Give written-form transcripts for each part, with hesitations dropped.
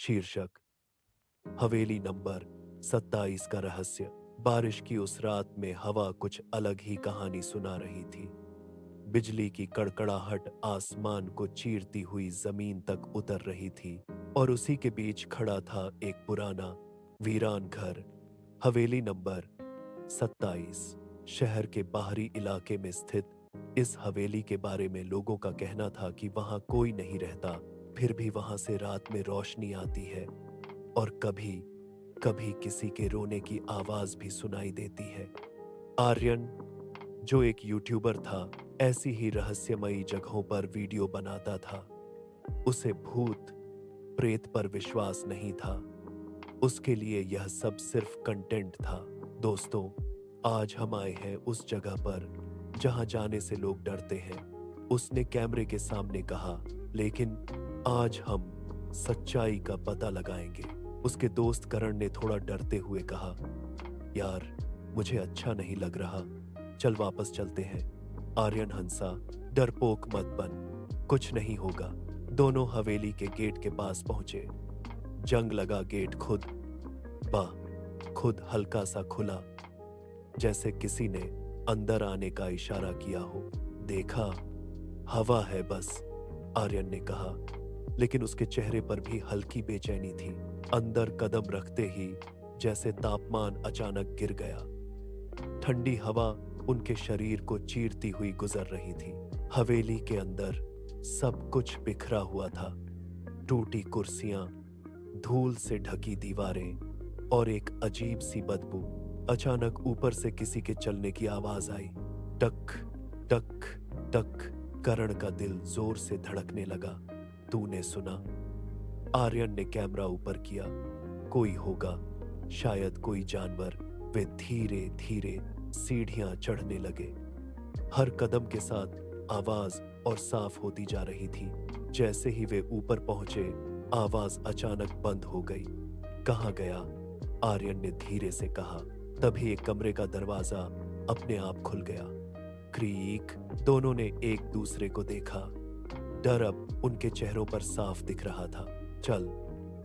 शीर्षक हवेली नंबर 27 का रहस्य। बारिश की उस रात में हवा कुछ अलग ही कहानी सुना रही थी। बिजली की कड़कड़ाहट आसमान को चीरती हुई जमीन तक उतर रही थी और उसी के बीच खड़ा था एक पुराना वीरान घर। हवेली नंबर 27 शहर के बाहरी इलाके में स्थित इस हवेली के बारे में लोगों का कहना था कि वहां कोई नहीं रहता, फिर भी वहां से रात में रोशनी आती है और कभी कभी किसी के रोने की आवाज भी सुनाई देती है। आर्यन, जो एक यूट्यूबर था, ऐसी ही रहस्यमयी जगहों पर वीडियो बनाता था। उसे भूत प्रेत पर विश्वास नहीं था। उसके लिए यह सब सिर्फ कंटेंट था। दोस्तों, आज हम आए हैं उस जगह पर जहां जाने से लोग डरते हैं, उसने कैमरे के सामने कहा। लेकिन आज हम सच्चाई का पता लगाएंगे। उसके दोस्त करण ने थोड़ा डरते हुए कहा, यार, मुझे अच्छा नहीं लग रहा, चल वापस चलते हैं। आर्यन हंसा, डरपोक मत बन, कुछ नहीं होगा। दोनों हवेली के गेट के पास पहुंचे। जंग लगा गेट खुद हल्का सा खुला, जैसे किसी ने अंदर आने का इशारा किया हो। देखा, हवा है बस, आर्यन ने कहा, लेकिन उसके चेहरे पर भी हल्की बेचैनी थी। अंदर कदम रखते ही जैसे तापमान अचानक गिर गया। ठंडी हवा उनके शरीर को चीरती हुई गुजर रही थी। हवेली के अंदर सब कुछ बिखरा हुआ था। टूटी कुर्सियां, धूल से ढकी दीवारें और एक अजीब सी बदबू। अचानक ऊपर से किसी के चलने की आवाज आई। टक टक टक। करण का दिल जोर से धड़कने लगा। तूने सुना? आर्यन ने कैमरा ऊपर किया। कोई होगा, शायद कोई जानवर। वे धीरे धीरे सीढ़ियां चढ़ने लगे। हर कदम के साथ आवाज और साफ होती जा रही थी। जैसे ही वे ऊपर पहुंचे, आवाज अचानक बंद हो गई। कहां गया? आर्यन ने धीरे से कहा। तभी एक कमरे का दरवाजा अपने आप खुल गया। क्रीक। दोनों ने एक दूसरे को देखा। डर अब उनके चेहरों पर साफ दिख रहा था। चल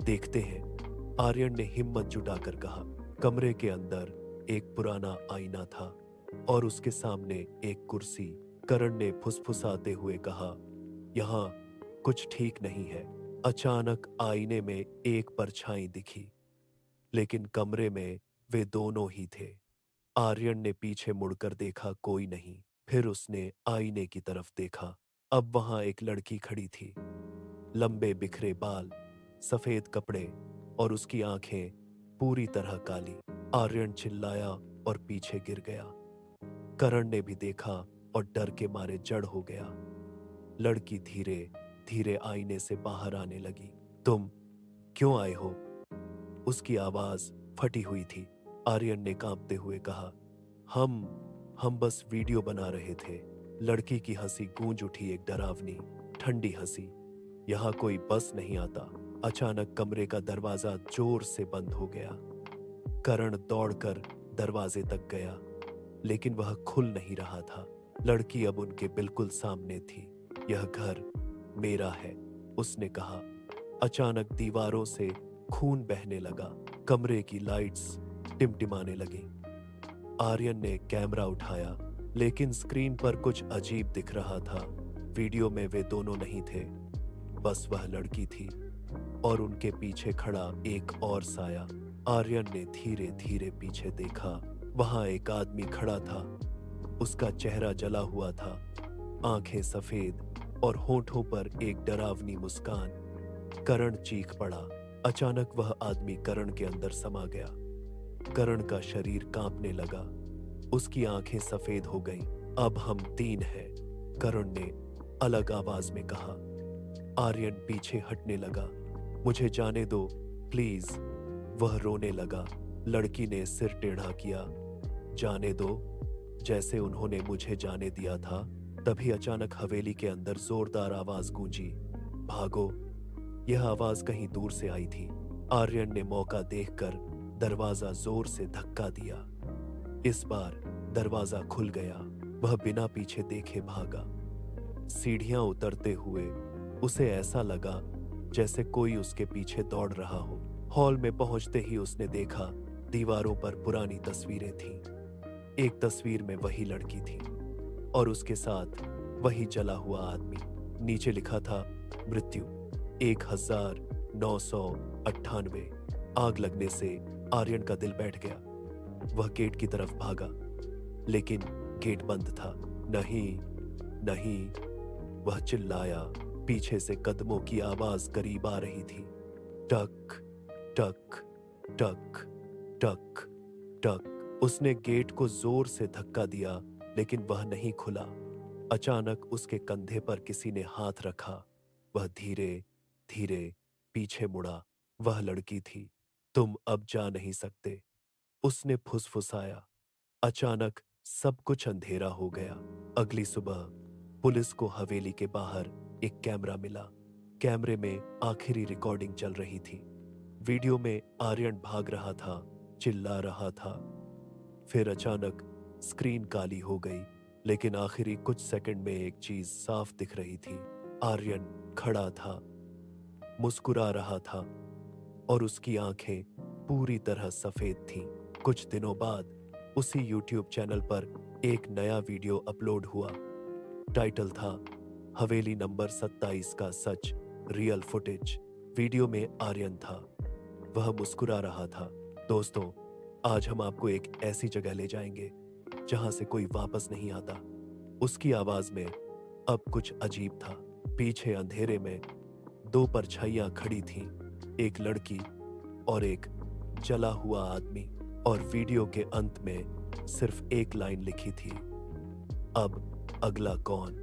देखते हैं, आर्यन ने हिम्मत जुटाकर कहा। कमरे के अंदर एक पुराना आईना था और उसके सामने एक कुर्सी। करण ने फुसफुसाते हुए कहा, यहां कुछ ठीक नहीं है। अचानक आईने में एक परछाई दिखी, लेकिन कमरे में वे दोनों ही थे। आर्यन ने पीछे मुड़कर देखा, कोई नहीं। फिर उसने आईने की तरफ देखा। अब वहां एक लड़की खड़ी थी। लंबे बिखरे बाल, सफेद कपड़े और उसकी आंखें पूरी तरह काली। आर्यन चिल्लाया और पीछे गिर गया। करण ने भी देखा और डर के मारे जड़ हो गया। लड़की धीरे धीरे आईने से बाहर आने लगी। तुम क्यों आए हो? उसकी आवाज फटी हुई थी। आर्यन ने कांपते हुए कहा, हम बस वीडियो बना रहे थे। लड़की की हंसी गूंज उठी, एक डरावनी ठंडी हंसी। यहां कोई बस नहीं आता। अचानक कमरे का दरवाजा जोर से बंद हो गया। करण दौड़कर दरवाजे तक गया, लेकिन वह खुल नहीं रहा था। लड़की अब उनके बिल्कुल सामने थी। यह घर मेरा है, उसने कहा। अचानक दीवारों से खून बहने लगा। कमरे की लाइट्स टिमटिमाने लगी। आर्यन ने कैमरा उठाया, लेकिन स्क्रीन पर कुछ अजीब दिख रहा था। वीडियो में वे दोनों नहीं थे, बस वह लड़की थी और उनके पीछे खड़ा एक और साया। आर्यन ने धीरे धीरे पीछे देखा। वहां एक आदमी खड़ा था। उसका चेहरा जला हुआ था, आंखें सफेद और होठों पर एक डरावनी मुस्कान। करण चीख पड़ा। अचानक वह आदमी करण के अंदर समा गया। करण का शरीर कांपने लगा। उसकी आंखें सफेद हो गईं। अब हम 3 हैं, करण ने अलग आवाज में कहा। आर्यन पीछे हटने लगा। मुझे जाने दो, प्लीज। वह रोने लगा। लड़की ने सिर टेढ़ा किया। जाने दो, जैसे उन्होंने मुझे जाने दिया था। तभी अचानक हवेली के अंदर जोरदार आवाज गूंजी, भागो। यह आवाज कहीं दूर से आई थी। आर्यन ने मौका देखकर दरवाजा जोर से धक्का दिया। इस बार दरवाजा खुल गया। वह बिना पीछे देखे भागा। सीढ़ियां उतरते हुए उसे ऐसा लगा जैसे कोई उसके पीछे दौड़ रहा हो। हॉल में पहुंचते ही उसने देखा दीवारों पर पुरानी तस्वीरें थीं। एक तस्वीर में वही लड़की थी और उसके साथ वही जला हुआ आदमी। नीचे लिखा था मृत्यु 1998। आग लगने से आर्यन का दिल बैठ गया। वह गेट की तरफ भागा, लेकिन गेट बंद था। नहीं, नहीं, वह चिल्लाया। पीछे से कदमों की आवाज करीब आ रही थी। टक टक टक टक टक। उसने गेट को जोर से धक्का दिया, लेकिन वह नहीं खुला। अचानक उसके कंधे पर किसी ने हाथ रखा। वह धीरे धीरे पीछे मुड़ा। वह लड़की थी। तुम अब जा नहीं सकते, उसने फुसफुसाया। अचानक सब कुछ अंधेरा हो गया। अगली सुबह पुलिस को हवेली के बाहर एक कैमरा मिला। कैमरे में आखिरी रिकॉर्डिंग चल रही थी। वीडियो में आर्यन भाग रहा था, चिल्ला रहा था। फिर अचानक स्क्रीन काली हो गई, लेकिन आखिरी कुछ सेकंड में एक चीज साफ दिख रही थी। आर्यन खड़ा था, मुस्कुरा रहा था और उसकी आंखें पूरी तरह सफेद थीं। कुछ दिनों बाद उसी यूट्यूब चैनल पर एक नया वीडियो अपलोड हुआ। टाइटल था हवेली नंबर 27 का सच, रियल फुटेज। वीडियो में आर्यन था, वह मुस्कुरा रहा था। दोस्तों, आज हम आपको एक ऐसी जगह ले जाएंगे जहां से कोई वापस नहीं आता। उसकी आवाज में अब कुछ अजीब था। पीछे अंधेरे में दो परछाइयां खड़ी थीं, एक लड़की और एक जला हुआ आदमी। और वीडियो के अंत में सिर्फ एक लाइन लिखी थी, अब अगला कौन।